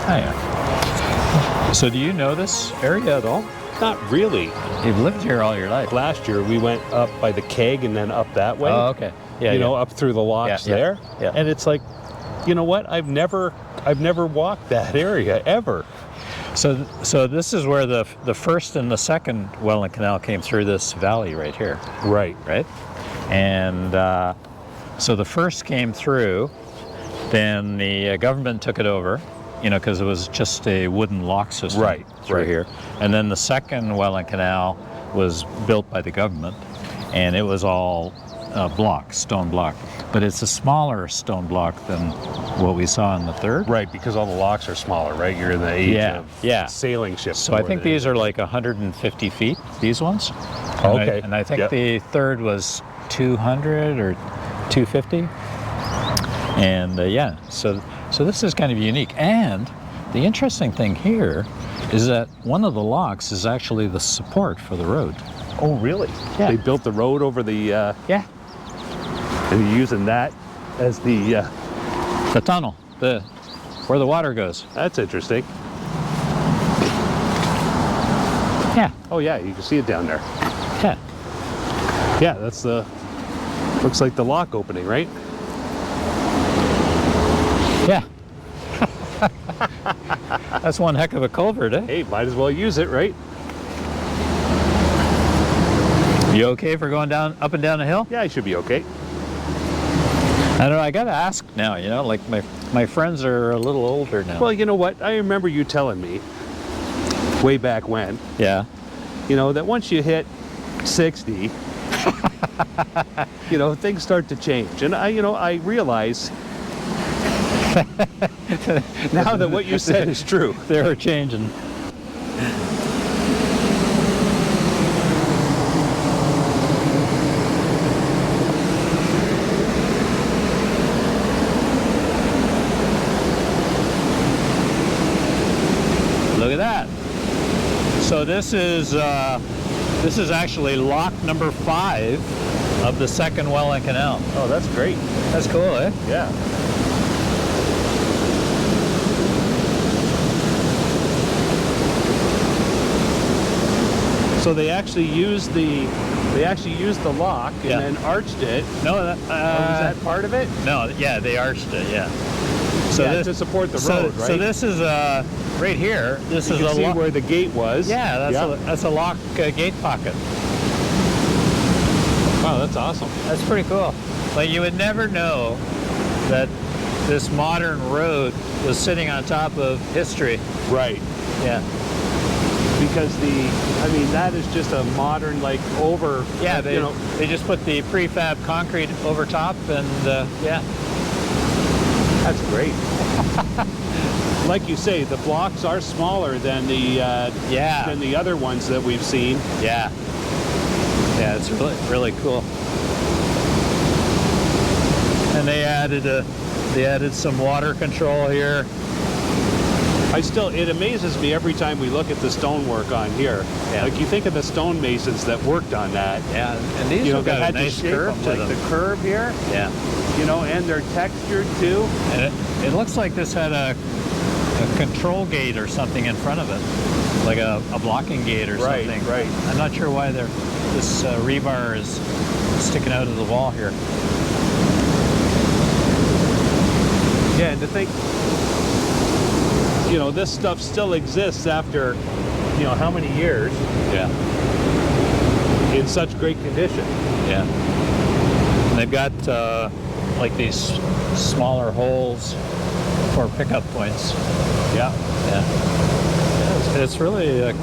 Oh, yeah. So do you know this area at all? Not really. You've lived here all your life. Last year we went up by the keg and then up that way. Oh, okay. Yeah, you know, up through the locks there. Yeah. And it's like, you know what? I've never walked that area ever. So this is where the first and the second Welland Canal came through this valley right here. Right. Right? And so the first came through, then the government took it over, you know, because it was just a wooden lock system through here. And then the second Welland Canal was built by the government, and it was all stone block. But it's a smaller stone block than what we saw in the third. Right, because all the locks are smaller, right? You're in the age of sailing ships. So I think these are like 150 feet, these ones. Okay. And I think the third was 200 or 250. And so this is kind of unique. And the interesting thing here is that one of the locks is actually the support for the road. Oh, really? Yeah. They built the road over the... Yeah. And you're using that as the tunnel, where the water goes. That's interesting. Yeah. Oh yeah, you can see it down there. Yeah. Yeah, that's looks like the lock opening, right? Yeah. That's one heck of a culvert, eh? Hey, might as well use it, right? You okay for going up and down a hill? Yeah, I should be okay. I don't know, I gotta ask now, you know, like my friends are a little older now. Well, you know what? I remember you telling me way back when, yeah, you know, that once you hit 60, you know, things start to change. And I realize now that what you said is true. They were changing. Look at that. So this is actually lock number 5 of the Second Welland Canal. Oh, that's great. That's cool, eh? Yeah. So they actually used the lock and then arched it. No, was that part of it? No, yeah, they arched it, yeah. So to support the road, right? So this is right here. This is you a can see lock where the gate was. Yeah, that's a lock gate pocket. Wow, that's awesome. That's pretty cool. Like you would never know that this modern road was sitting on top of history. Right. Yeah. Because that is just a modern over. Yeah, they just put the prefab concrete over top, and yeah. That's great. Like you say, the blocks are smaller than the other ones that we've seen. Yeah. Yeah, it's really cool. And they added some water control here. It amazes me every time we look at the stonework on here. Yeah. Like you think of the stone-masons that worked on that. Yeah, and these have got a nice curve to them. Like the curve here. Yeah. You know, and they're textured too. And it looks like this had a control gate or something in front of it, like a blocking gate or something. Right. I'm not sure why this rebar is sticking out of the wall here. Yeah, and to think, this stuff still exists after, how many years? Yeah. In such great condition. Yeah. And they've got like these smaller holes for pickup points. Yeah. Yeah. It's really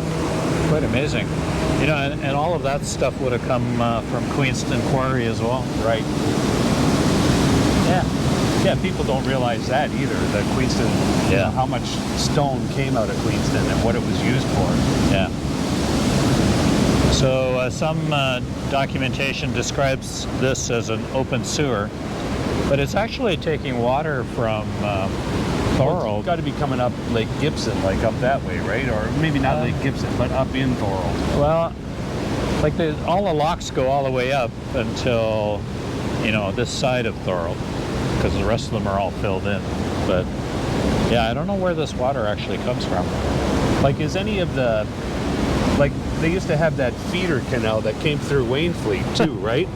quite amazing. And all of that stuff would have come from Queenston Quarry as well. Right. Yeah. Yeah, people don't realize that either, that Queenston, how much stone came out of Queenston and what it was used for. Yeah. So some documentation describes this as an open sewer, but it's actually taking water from Thorold. Well, it's got to be coming up Lake Gibson, like up that way, right? Or maybe not Lake Gibson, but up in Thorold. Well, like all the locks go all the way up until, this side of Thorold, because the rest of them are all filled in. But Yeah, I don't know where this water actually comes from. Like, is any of the, like, they used to have that feeder canal that came through Wainfleet too, right?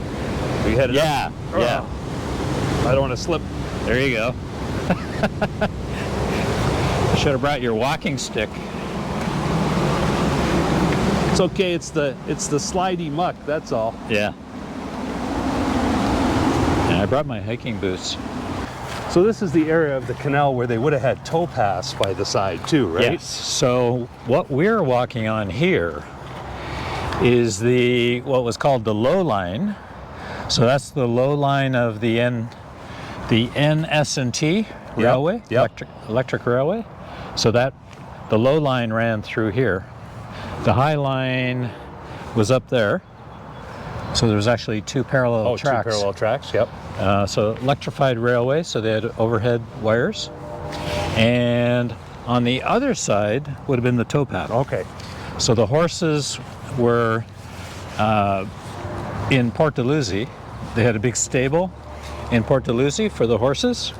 We had it Yeah, up. yeah. Oh, I don't want to slip. There you go. Should have brought your walking stick. It's okay. It's the slidey muck. That's all. Yeah. And I brought my hiking boots. So this is the area of the canal where they would have had towpaths by the side too, right? Yes. So what we're walking on here is what was called the low line. So that's the low line of the NS&T railway, electric railway. So the low line ran through here. The high line was up there. So there's actually two parallel tracks. Two parallel tracks, yep. So electrified railway, so they had overhead wires. And on the other side would have been the towpath. Okay. So the horses were in Port Dalhousie. They had a big stable in Port Dalhousie for the horses.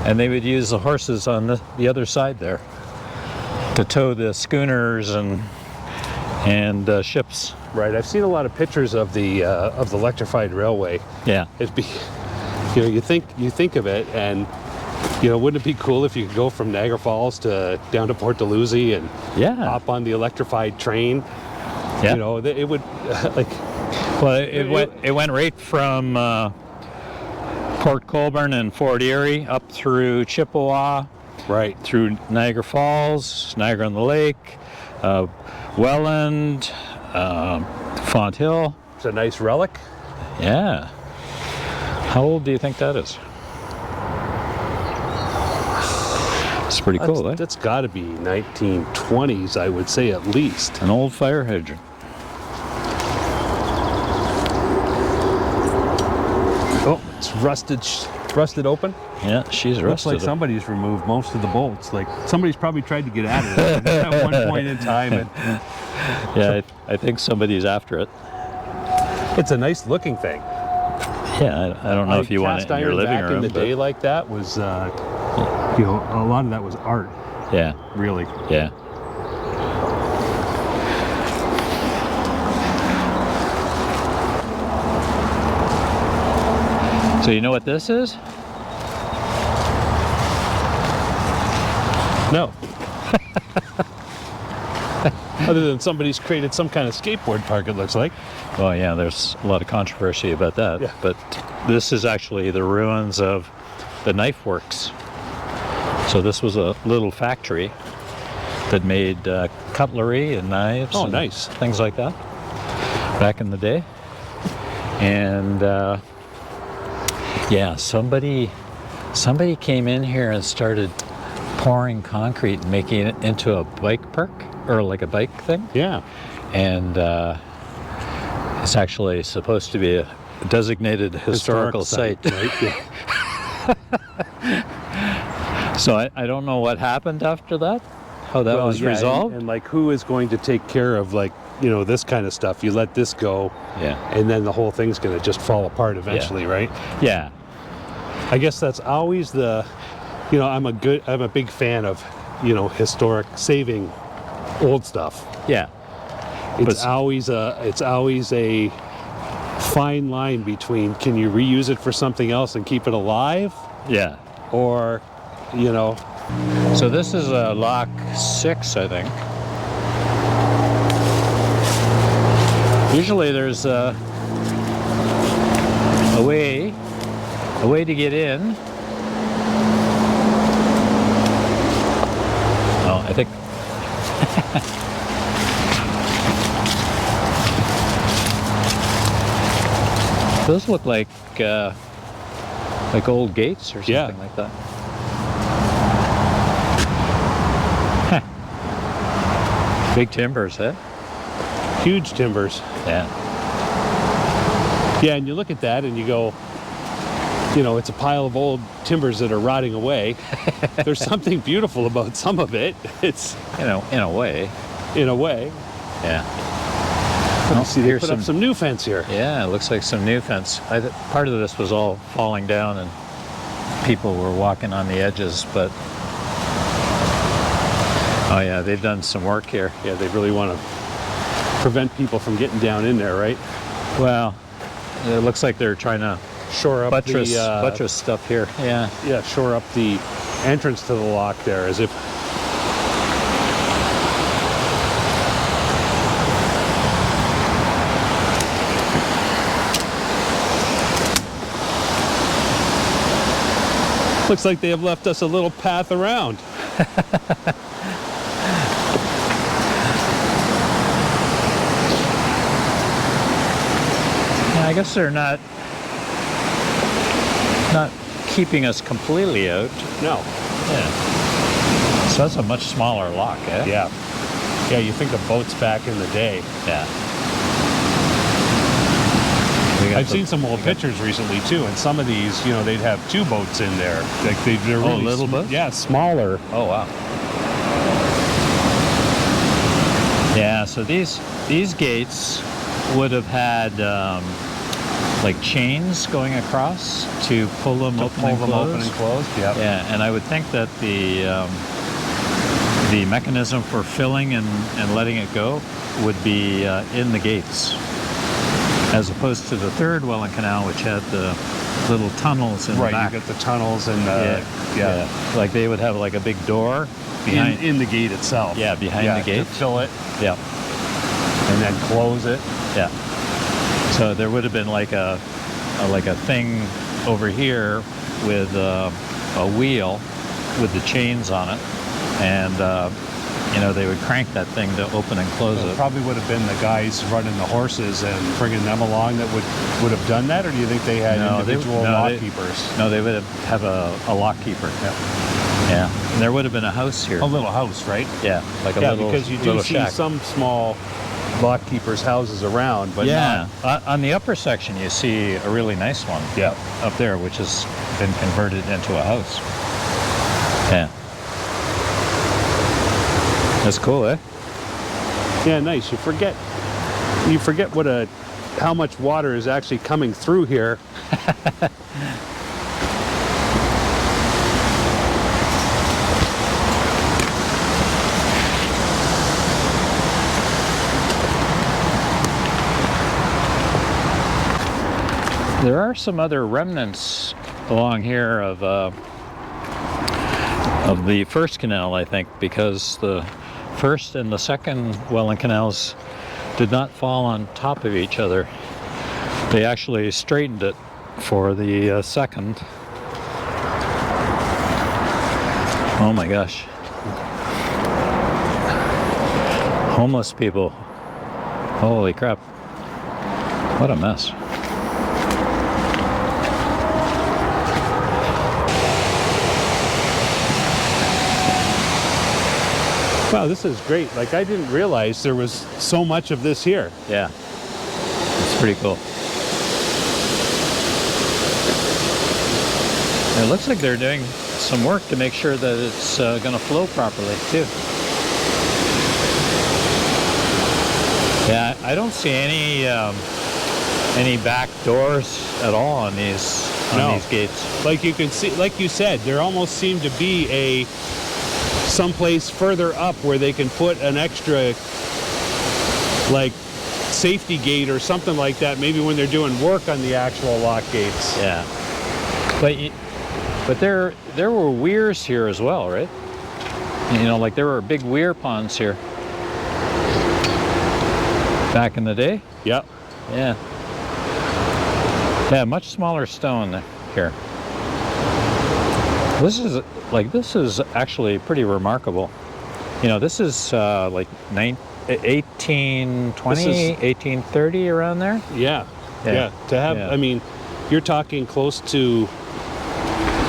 And they would use the horses on the other side there to tow the schooners and ships. Right. I've seen a lot of pictures of the electrified railway. Yeah. It'd be, you think of it, and wouldn't it be cool if you could go from Niagara Falls down to Port Dalhousie and hop on the electrified train? Yeah. It would like. Well, it went right from Port Colborne and Fort Erie up through Chippewa, right through Niagara Falls, Niagara-on-the-Lake, Welland, Font Hill. It's a nice relic. Yeah. How old do you think that is? It's pretty cool, eh? That's got to be 1920s, I would say, at least. An old fire hydrant. Oh, it's rusted open. Yeah, she's rusted. Looks like somebody's removed most of the bolts. Like somebody's probably tried to get at it at one point in time. Yeah, I think somebody's after it. It's a nice looking thing. Yeah, I don't know if you want it in your living back room. In the day like that was, a lot of that was art. Yeah. Really. Yeah. So you know what this is? No. Other than somebody's created some kind of skateboard park, it looks like. Well, yeah, there's a lot of controversy about that. Yeah. But this is actually the ruins of the knife works. So this was a little factory that made cutlery and knives. Oh, and nice. Things like that back in the day. And yeah, somebody came in here and started pouring concrete and making it into a bike park, or like a bike thing. Yeah. And it's actually supposed to be a designated historical site. Right? Yeah. So I don't know what happened after that, how that was resolved. And like, who is going to take care of, like, this kind of stuff? You let this go, Yeah. and then the whole thing's going to just fall apart eventually, right? Yeah. I guess that's always the, I'm a big fan of, historic, saving old stuff. Yeah. It's always a fine line between, can you reuse it for something else and keep it alive, Yeah. or, So this is lock 6, I think. Usually there's a way to get in. Oh, I think. Those look like old gates or something like that. Big timbers, eh? huge timbers. Yeah. Yeah, and you look at that and you go, it's a pile of old timbers that are rotting away. There's something beautiful about some of it. It's, in a way. in a way. Yeah. You see, they here's put up some new fence here. Yeah, it looks like some new fence. Part of this was all falling down and people were walking on the edges, but Oh yeah, they've done some work here. Yeah, they really want to prevent people from getting down in there, right? Well, it looks like they're trying to Shore up buttress stuff here. Yeah. Yeah, shore up the entrance to the lock there, as if. Looks like they have left us a little path around. Yeah, I guess they're not keeping us completely out. No. Yeah. So that's a much smaller lock, eh? Yeah. Yeah, you think of boats back in the day. Yeah. I've seen some old pictures recently too, and some of these, you know, they'd have 2 boats in there. Like they're really little boats? Yeah, smaller. Oh wow. Yeah, so these gates would have had like chains going across to pull them open and close. Yeah. Yeah, and I would think that the mechanism for filling and letting it go would be in the gates, as opposed to the third Welland Canal, which had the little tunnels in the back. Right, you get the tunnels and yeah. Like they would have like a big door behind in the gate itself. Yeah, behind the gate. To fill it. Yeah. And then close it. Yeah. So there would have been like a thing over here with a wheel with the chains on it, and you know, they would crank that thing to open and close it. Probably would have been the guys running the horses and bringing them along that would have done that, or do you think they had individual lock keepers? No, they would have a lock keeper. Yeah. Yeah. And there would have been a house here. A little house, right? Yeah, like a little because you do see shack. some small lock keepers' houses around, but yeah, on the upper section you see a really nice one. Yeah. Up there, which has been converted into a house. Yeah. That's cool, eh? Yeah, nice. You forget how much water is actually coming through here. There are some other remnants along here of the first canal, I think, because the first and the second Welland Canals did not fall on top of each other. They actually straightened it for the second. Oh my gosh. Homeless people. Holy crap. What a mess. Wow, this is great. Like, I didn't realize there was so much of this here. Yeah, it's pretty cool. It looks like they're doing some work to make sure that it's going to flow properly too. Yeah, I don't see any back doors at all on these gates. Like you can see, like you said, there almost seemed to be someplace further up where they can put an extra, like, safety gate or something like that, maybe when they're doing work on the actual lock gates. Yeah, but there were weirs here as well, right? You know, like there were big weir ponds here back in the day. Yep. Yeah. Yeah, much smaller stone here. This is actually pretty remarkable. You know, this is like 1820, 1830, around there. Yeah. To have, I mean, you're talking close to,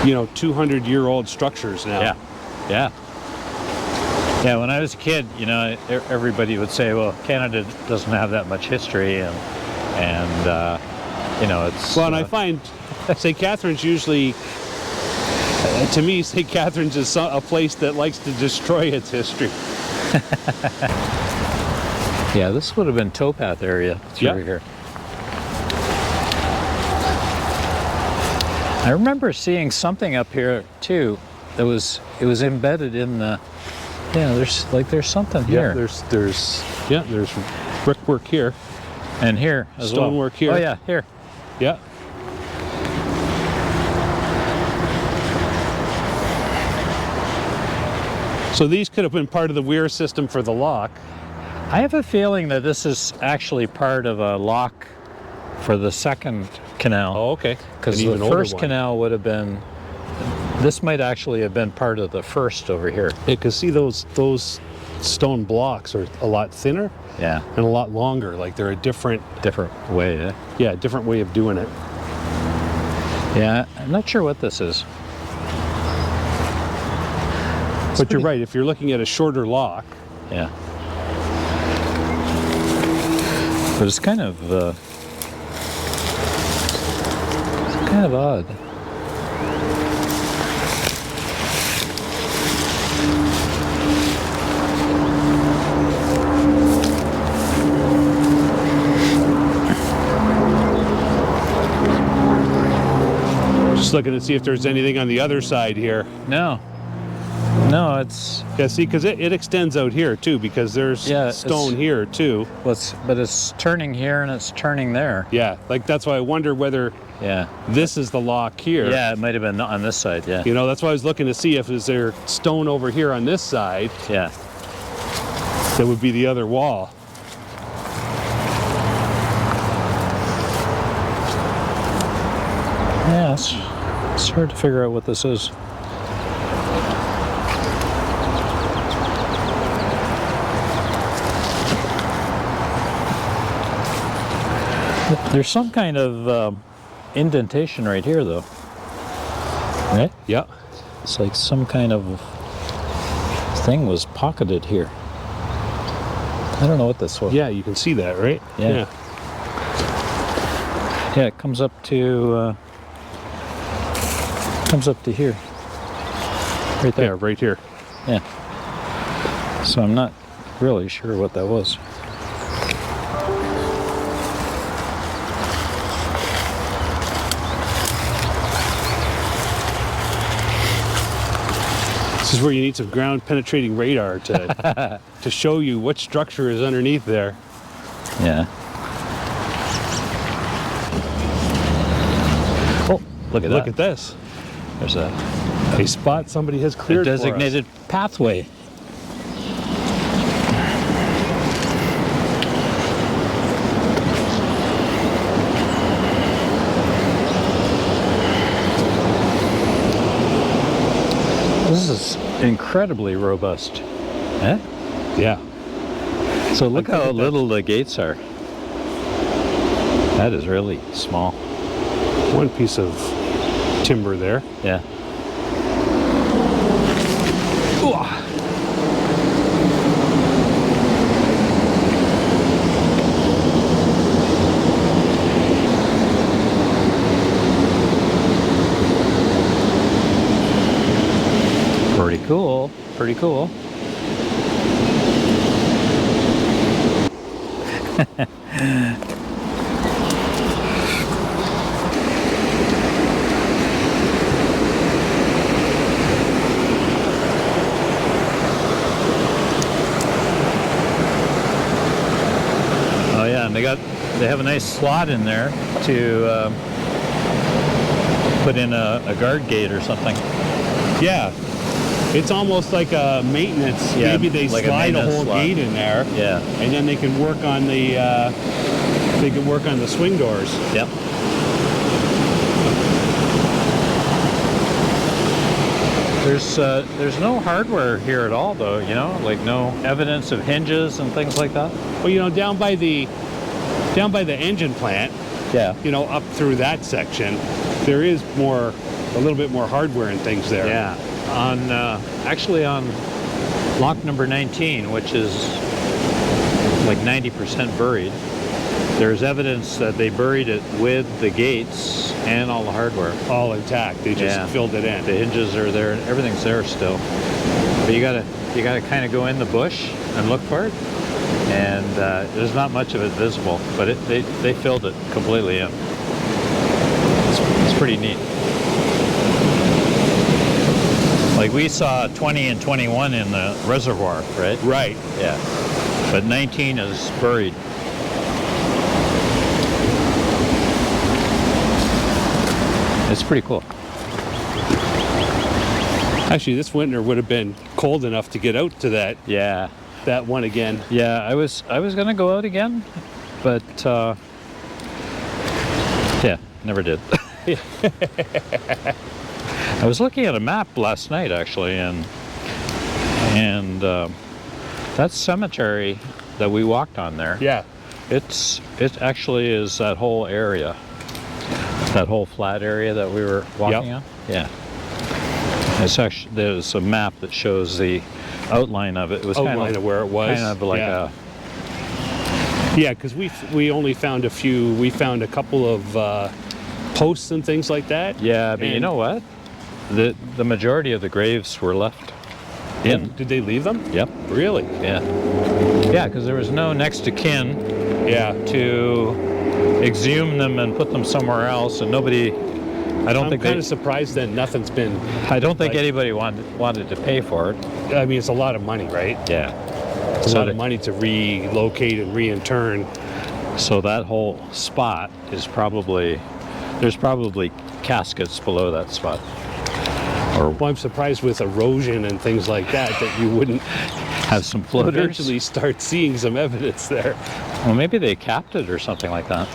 200-year-old structures now. Yeah. Yeah, when I was a kid, everybody would say, well, Canada doesn't have that much history, and it's... Well, and I find St. Catharines usually, to me, St. Catharines is a place that likes to destroy its history. Yeah, this would have been towpath area through here. I remember seeing something up here too that it was embedded in the Yeah, there's something here. Yeah, there's brickwork here. And here as well. Stonework here. Oh yeah, here. Yeah. So these could have been part of the weir system for the lock. I have a feeling that this is actually part of a lock for the second canal. Oh, okay. Because the first canal would have been, this might actually have been part of the first over here. Yeah, because see those stone blocks are a lot thinner. Yeah. And a lot longer. Like they're a different way, eh? Yeah, different way of doing it. Yeah, I'm not sure what this is. But you're right, if you're looking at a shorter lock. Yeah. But it's kind of odd. Just looking to see if there's anything on the other side here. No, it's... Yeah, see, because it extends out here too, because there's stone here too. But it's turning here and it's turning there. Yeah, like that's why I wonder whether this is the lock here. Yeah, it might have been on this side, yeah. You know, that's why I was looking to see if is there stone over here on this side. Yeah. That would be the other wall. Yeah, it's hard to figure out what this is. There's some kind of indentation right here, though. Right? Yeah. It's like some kind of thing was pocketed here. I don't know what this was. Yeah, you can see that, right? Yeah. Yeah, it comes up to here. Right there. Yeah, right here. Yeah. So I'm not really sure what that was. This is where you need some ground penetrating radar to to show you what structure is underneath there. Yeah. Oh, look at that. Look at this. There's a spot somebody has cleared a designated pathway. This is incredibly robust. Eh? Yeah. So look how little the gates are. That is really small. One piece of timber there. Yeah. Pretty cool. Pretty cool. Oh yeah, and they have a nice slot in there to put in a guard gate or something. Yeah. It's almost like a maintenance. Yeah, maybe they like slide a whole gate in there. Yeah. And then they can work on the swing doors. Yep. There's no hardware here at all, though. You know, like no evidence of hinges and things like that. Well, you know, down by the engine plant. Yeah. You know, up through that section, there is a little bit more hardware and things there. Yeah. Actually on lock number 19, which is like 90% buried, there's evidence that they buried it with the gates and all the hardware. All intact. They just filled it in. The hinges are there and everything's there still. But you gotta kind of go in the bush and look for it. And there's not much of it visible, but they filled it completely in. It's pretty neat. Like we saw 20 and 21 in the reservoir, right? Right. Yeah. But 19 is buried. It's pretty cool. Actually, this winter would have been cold enough to get out to that Yeah. that one again. Yeah, I was gonna go out again, but yeah, never did. I was looking at a map last night actually, and that cemetery that we walked on there. Yeah. It actually is that whole area, that whole flat area that we were walking on. Yeah. It's actually, there's a map that shows the outline of it. It was Outline of where it was. kind of like Yeah. Yeah, because we only found a few. We found a couple of posts and things like that. yeah, but you And- know what? The majority of the graves were left in. Did they leave them? Yep. Really? Yeah. Yeah, because there was no next to kin Yeah. to exhume them and put them somewhere else, and nobody. I don't I'm think kind they. of surprised that nothing's been. I don't think like- anybody wanted to pay for it. I mean, it's a lot of money, right? Yeah. It's a So lot they- of money to relocate and reintern. So that whole spot is probably, there's probably caskets below that spot. Or Well, I'm surprised with erosion and things like that you wouldn't have some floaters. eventually start seeing some evidence there. Well, maybe they capped it or something like that.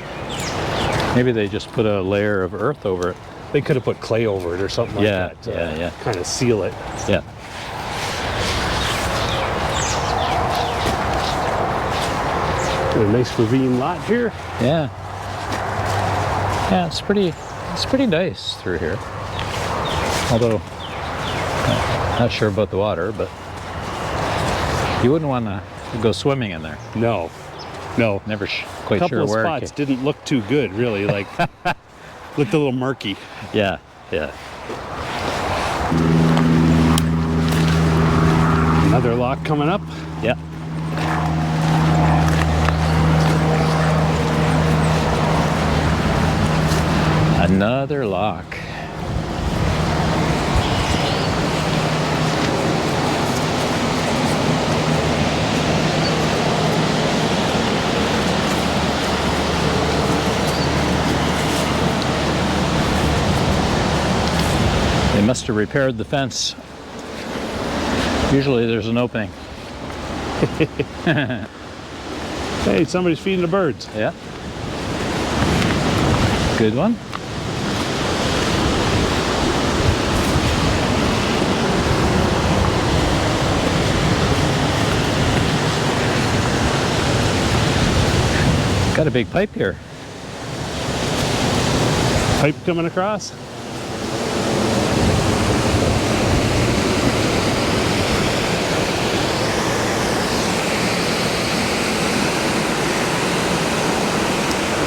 Maybe they just put a layer of earth over it. They could have put clay over it or something like Yeah, that. yeah. Kind of seal it. Yeah. Got a nice ravine lot here. Yeah. Yeah, it's pretty nice through here. Although, not sure about the water, but you wouldn't want to go swimming in there. No, no. Never A quite couple sure of where. spots didn't look too good, really. Like, looked a little murky. Yeah, yeah. Another lock coming up. Yeah. Another lock. They must have repaired the fence. Usually there's an opening. Hey, somebody's feeding the birds. Yeah. Good one. Got a big pipe here. Pipe coming across.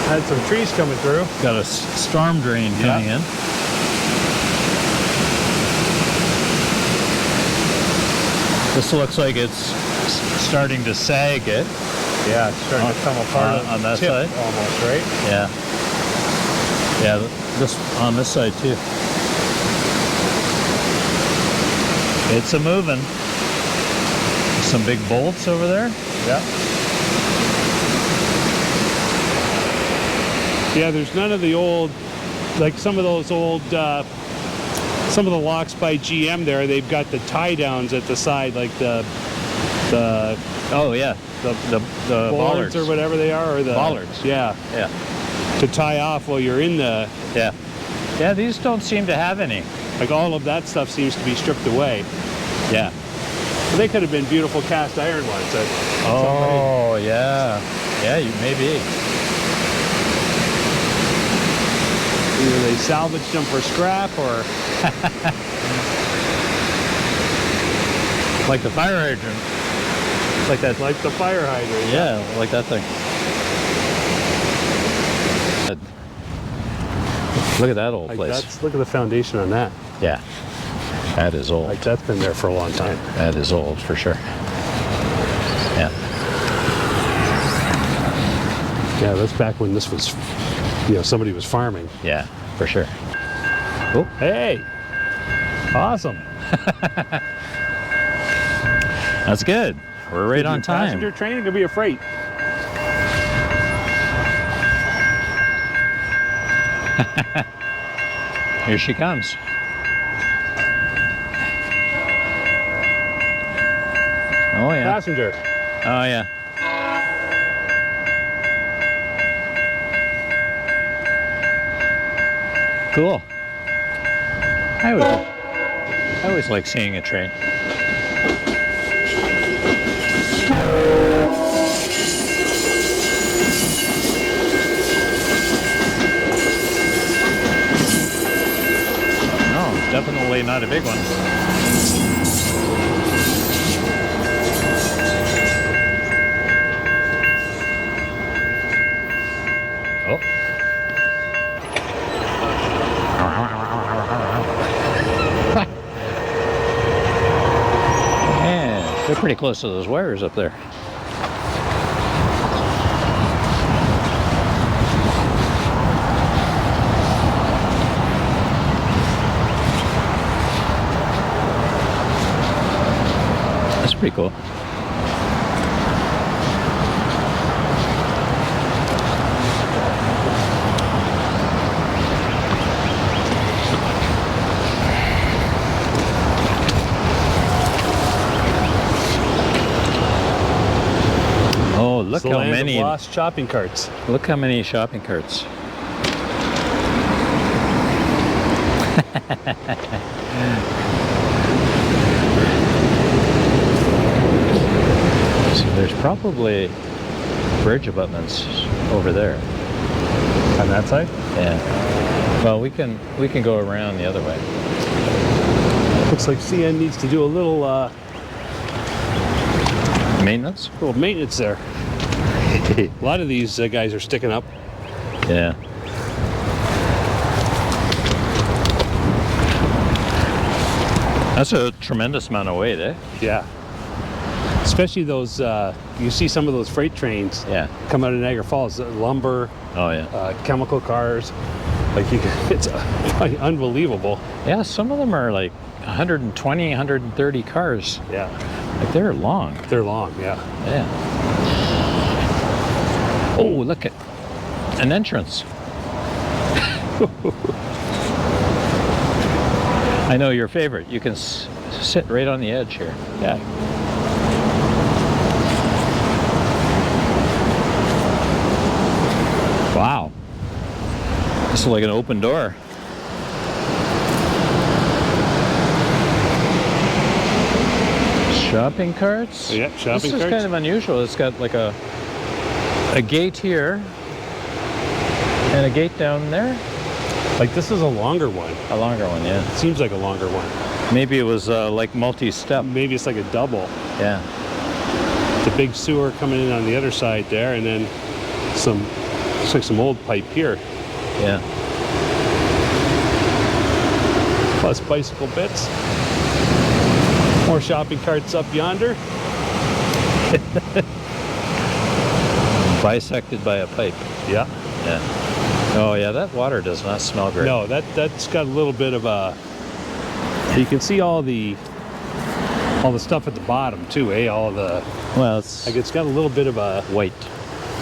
Had some trees coming through. Got a storm drain coming in. This looks like it's starting to sag it. Yeah, it's starting to come apart on that tip side? almost, right? Yeah. Yeah, this on this side too. It's a moving. Some big bolts over there. Yeah. Yeah, there's none of the old, like some of those old, some of the locks by GM there, they've got the tie downs at the side, like the Oh yeah, the bollards bollards or whatever they are, or the bollards. Yeah, Yeah, to tie off while you're in the, yeah, yeah. These don't seem to have any. like all of that stuff seems to be stripped away. Yeah. But they could have been beautiful cast iron ones. Oh yeah, yeah. Maybe. Either they salvaged them for scrap or Like the fire hydrant. Like that. like the fire hydrant. Yeah, like that thing. Look at that old Like place. look at the foundation on that. Yeah, that is old. Like that's been there for a long time. That is old for sure. Yeah. Yeah, that's back when this was, somebody was farming. Yeah, for sure. Oh, Hey, Awesome. That's good. We're right on time. Passenger train, it could be a freight. Here she comes. Oh yeah. Passenger. Oh yeah. Cool. I always like seeing a train. No, definitely not a big one. Oh. Yeah, they're pretty close to those wires up there. That's pretty cool. Oh, look how many lost shopping carts. Look how many shopping carts. So there's probably bridge abutments over there. On that side? Yeah. Well, we can go around the other way. Looks like CN needs to do a little Maintenance? maintenance there. A lot of these guys are sticking up. Yeah. That's a tremendous amount of weight, eh? Yeah. Especially those, you see some of those freight trains Yeah. come out of Niagara Falls, lumber, Oh yeah. chemical cars. Like it's unbelievable. Yeah, some of them are like 120, 130 cars. Yeah. Like they're long. They're long, yeah. Yeah. Oh, look at an entrance. I know your favorite. You can sit right on the edge here. Yeah. Wow. This is like an open door. Shopping carts? Yeah, shopping This is carts. kind of unusual. It's got like a gate here and a gate down there. Like this is a longer one. A longer one, yeah. It seems like a longer one. Maybe it was like multi-step. Maybe it's like a double. Yeah. The big sewer coming in on the other side there, and then some, looks like some old pipe here. Yeah. Plus bicycle bits. More shopping carts up yonder. Bisected by a pipe. Yeah. Yeah. Oh yeah, that water does not smell great. No, that's got a little bit of a. You can see all the stuff at the bottom too, eh? All the. Well, it's Like it's got a little bit of a. white.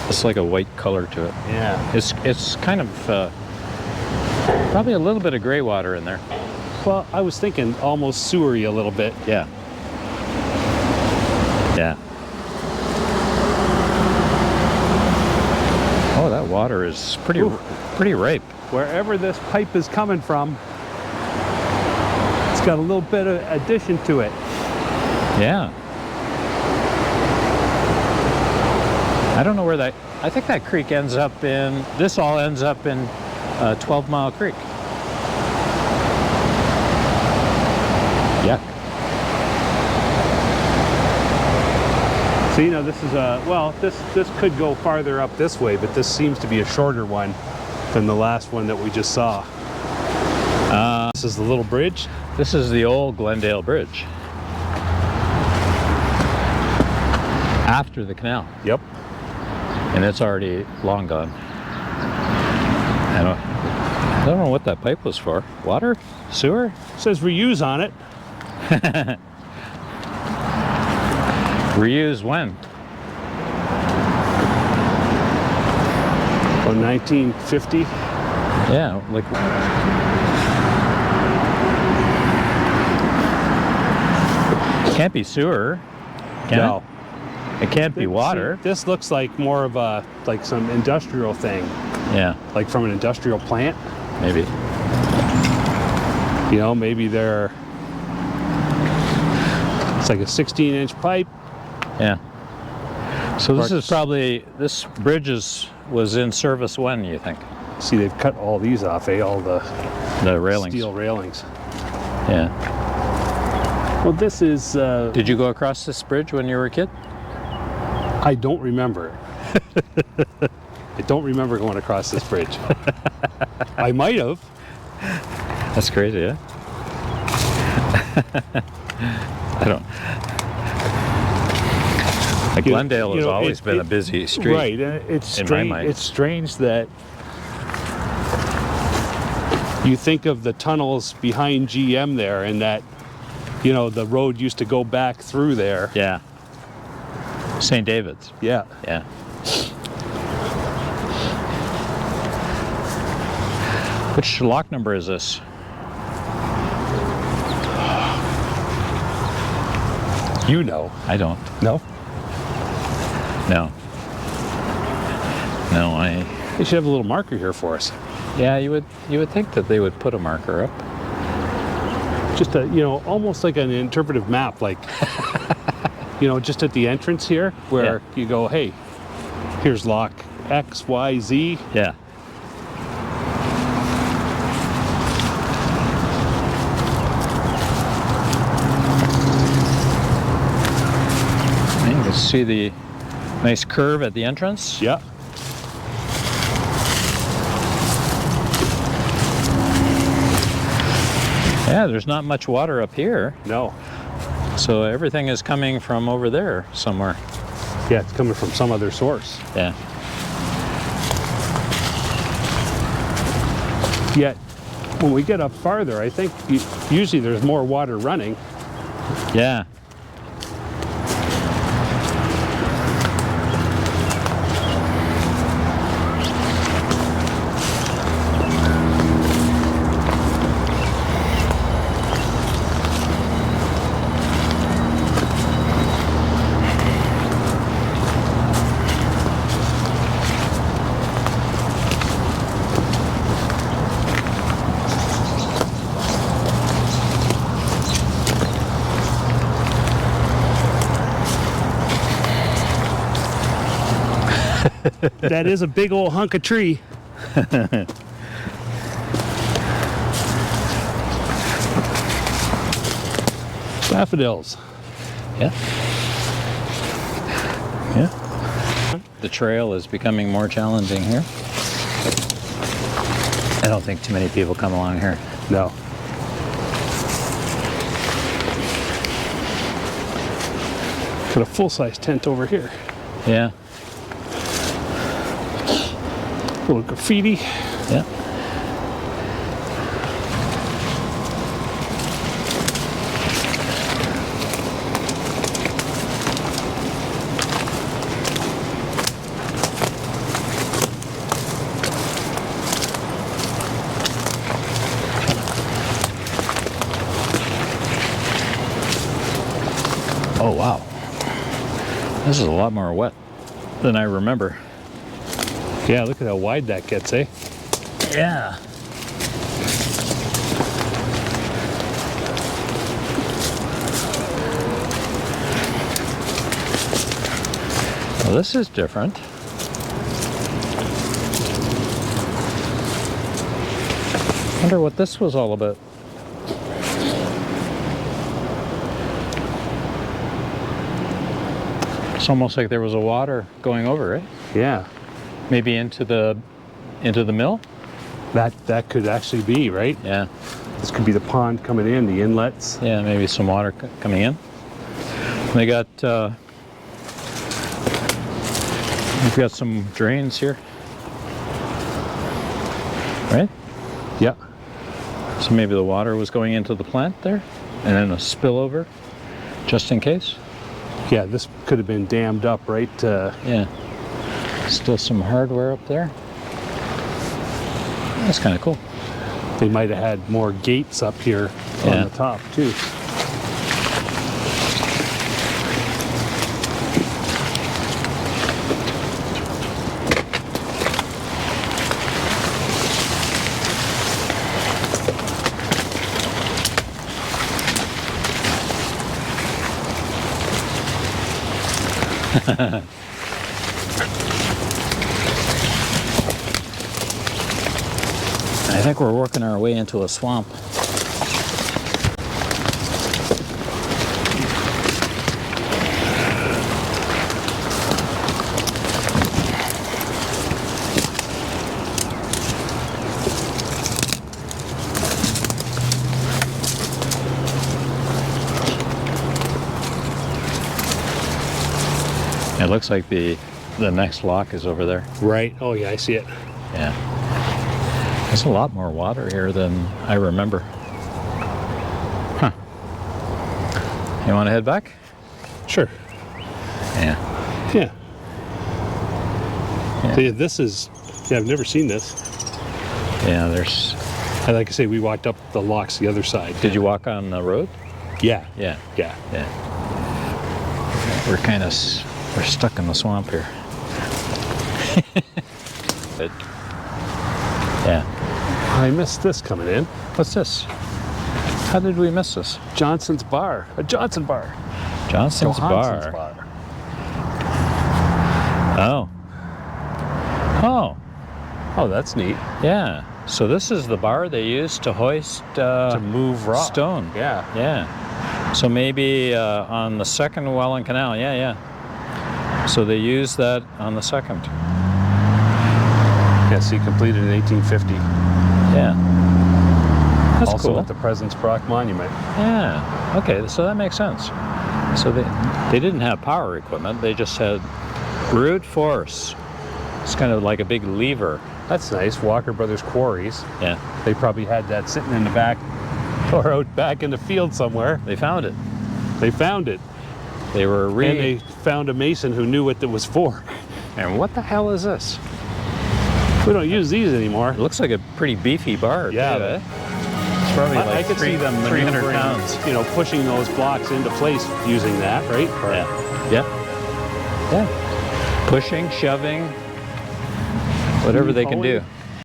It's like a white color to it. Yeah. It's kind of probably a little bit of gray water in there. Well, I was thinking almost sewery a little bit. Yeah. Yeah. Oh, that water is pretty ripe. Wherever this pipe is coming from, it's got a little bit of addition to it. Yeah. I don't know where that. I think that creek ends up in. This all ends up in 12 Mile Creek. Yuck. So, you know, this is a, well, this could go farther up this way, but this seems to be a shorter one than the last one that we just saw. This is the little bridge. This is the old Glendale Bridge. After the canal. Yep. And it's already long gone. I don't know what that pipe was for. Water? Sewer? It says reuse on it. Reuse when? Oh, 1950. Yeah, like. It can't be sewer. Can No. It can't be water. See, this looks like more of a, like some industrial thing. Yeah, Like from an industrial plant. maybe. You know, maybe they're, it's like a 16-inch pipe. Yeah. So this Parts. is probably, this bridge was in service when, you think? See, they've cut all these off, eh? All the railings. steel railings. Yeah. Well, this is, Did you go across this bridge when you were a kid? I don't remember. I don't remember going across this bridge. I might have. That's crazy, yeah? I don't. Like Glendale has always been a busy street. Right, and it's in my strange. mind. It's strange that you think of the tunnels behind GM there, and that, you know, the road used to go back through there. Yeah. St. David's. Yeah. Yeah. Which lock number is this? You know. I don't. No? No. No, They should have a little marker here for us. yeah, you would think that they would put a marker up. Just a, you know, almost like an interpretive map, like, you know, just at the entrance here, where you go, hey, here's lock X, Y, Z. Yeah. You can see the nice curve at the entrance. Yeah. Yeah, there's not much water up here, No. so everything is coming from over there somewhere. Yeah, it's coming from some other source. Yeah. Yet, when we get up farther, I think usually there's more water running. Yeah. That is a big old hunk of tree. Daffodils. Yeah. Yeah. The trail is becoming more challenging here. I don't think too many people come along here. No. Got a full-size tent over here. Yeah. Little graffiti. Yeah. Oh, wow. This is a lot more wet than I remember. Yeah, look at how wide that gets, eh? Yeah. Well, this is different. Wonder what this was all about. It's almost like there was a water going over it. Yeah. Maybe into the mill? That could actually be, right? Yeah. This could be the pond coming in, the inlets. Yeah, maybe some water coming in. They got we've got some drains here. Right? Yeah. So So maybe the water was going into the plant there, and then a spillover, just in case. Yeah, this could have been dammed up, right? Yeah. Still some hardware up there. That's kind of cool. They might have had more gates up here on the top too. I think we're working our way into a swamp. It looks like the next lock is over there. Right. Oh yeah, I see it. Yeah. There's a lot more water here than I remember. Huh. You want to head back? Sure. Yeah. Yeah. Yeah. So, yeah, this is. Yeah, I've never seen this. Yeah, there's... Like I say, we walked up the locks the other side. Did you walk on the road? Yeah. Yeah. Yeah. Yeah. We're stuck in the swamp here. Good. Yeah. I missed this coming in. What's this? How did we miss this? Johnson's Bar. A Johnson Bar. Johnson's Johansson's Bar. Bar. Oh. Oh. Oh, that's neat. Yeah. So this is the bar they used to hoist To move rock. stone. Yeah. Yeah. So maybe on the Second Welland Canal. Yeah, yeah. So they used that on the second. Yes, he completed in 1850. Yeah. That's Also cool. at the President's Brock Monument. Yeah. Okay, so that makes sense. So they didn't have power equipment. They just had brute force. It's kind of like a big lever. That's nice. Walker Brothers Quarries. Yeah. They probably had that sitting in the back or out back in the field somewhere. They found it. They found it. They were And they found a mason who knew what it was for. And what the hell is this? We don't use these anymore. It looks like a pretty beefy bar. Yeah. Too, eh? It's probably like I could see them 300 maneuvering, pounds. you know, pushing those blocks into place using that, right? Or- Yeah. Yeah. Yeah. Pushing, shoving, whatever they can do.